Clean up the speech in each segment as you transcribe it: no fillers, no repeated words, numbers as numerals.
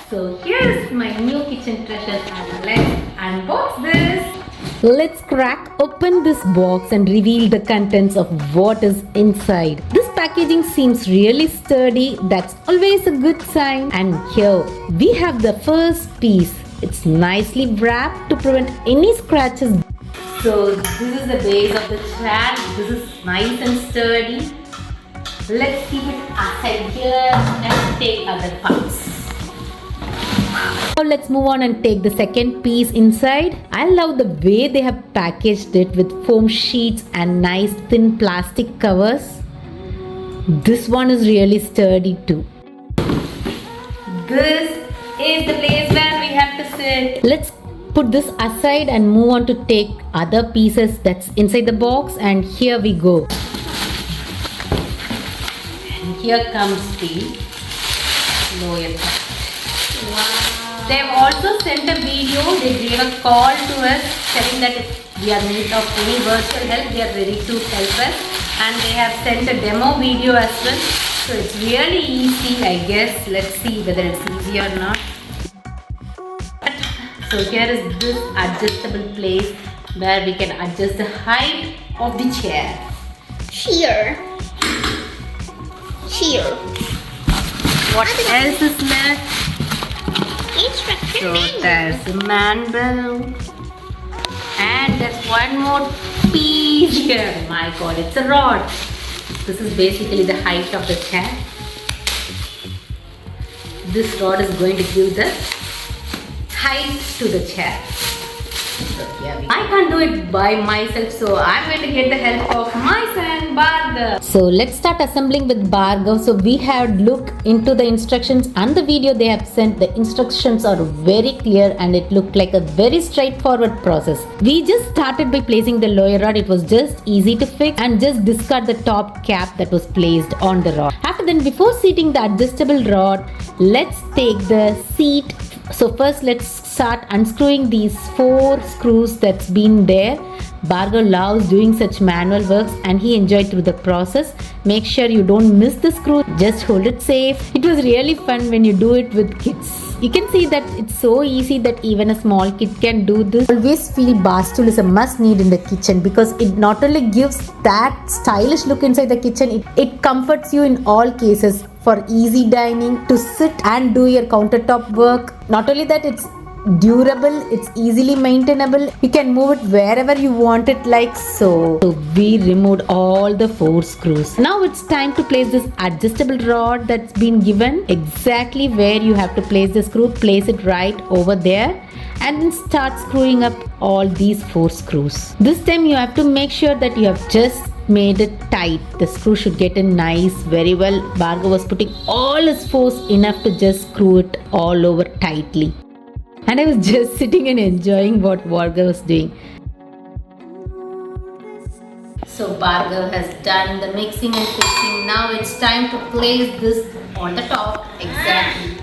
So here's my new kitchen treasure and let's unbox this. Let's crack open this box and reveal the contents of what is inside. This packaging seems really sturdy. That's always a good sign. And here we have the first piece. It's nicely wrapped to prevent any scratches. So this is the base of the chair. This is nice and sturdy. Let's keep it aside here and take other parts. Now let's move on and take the second piece inside. I love the way they have packaged it with foam sheets and nice thin plastic covers. This one is really sturdy too. This is the place where we have to sit. Let's put this aside and move on to take other pieces that's inside the box, and here we go. And here comes the lower part. Wow. They've also sent a video. They gave a call to us telling that if we are in need of any virtual help, they are ready to help us. And they have sent a demo video as well. So it's really easy, I guess. Let's see whether it's easy or not. So here is this adjustable place where we can adjust the height of the chair. Here. What else is left? Instruction So manual. there's a manual. And there's one more piece here. My god, it's a rod. This is basically the height of the chair. This rod is going to give the height to the chair. So I can't do it by myself, so I'm going to get the help of my son Bhargav. So let's start assembling with Bhargav. So we have looked into the instructions and the video they have sent. The instructions are very clear and it looked like a very straightforward process. We just started by placing the lower rod. It was just easy to fix and just discard the top cap that was placed on the rod. After then, before seating the adjustable rod, let's take the seat. So first let's start unscrewing these 4 screws that's been there. Bhargav loves doing such manual works and he enjoyed through the process. Make sure you don't miss the screw. Just hold it safe. It was really fun when you do it with kids. You can see that it's so easy that even a small kid can do this. I always feel bar stool is a must need in the kitchen because it not only gives that stylish look inside the kitchen, it comforts you in all cases for easy dining, to sit and do your countertop work. Not only that, it's durable, it's easily maintainable. You can move it wherever you want it, like so. So we removed all the 4 screws. Now it's time to place this adjustable rod that's been given. Exactly where you have to place the screw, place it right over there and then start screwing up all these 4 screws. This time you have to make sure that you have just made it tight. The screw should get in nice, very well. Bhargav was putting all his force enough to just screw it all over tightly. And I was just sitting and enjoying what Bhargav was doing. So Bhargav has done the mixing and fixing. Now it's time to place this on the top. Exactly.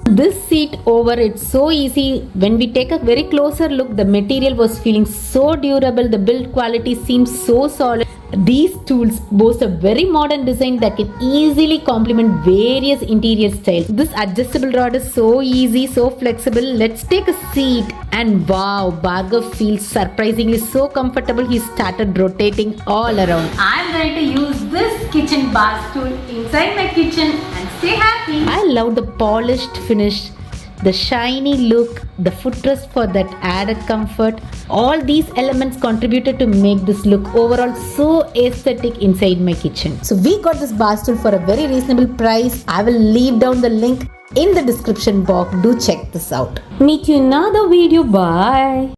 This seat over, it's so easy. When we take a very closer look, the material was feeling so durable. The build quality seems so solid. These tools boast a very modern design that can easily complement various interior styles. This adjustable rod is so easy, so flexible. Let's take a seat and wow, Bhargav feels surprisingly so comfortable. He started rotating all around. I'm going to use this kitchen bar stool inside my kitchen and stay happy. I love the polished finish, the shiny look, the footrest for that added comfort. All these elements contributed to make this look overall so aesthetic inside my kitchen. So we got this bar stool for a very reasonable price. I will leave down the link in the description box. Do check this out. Meet you in another video. Bye.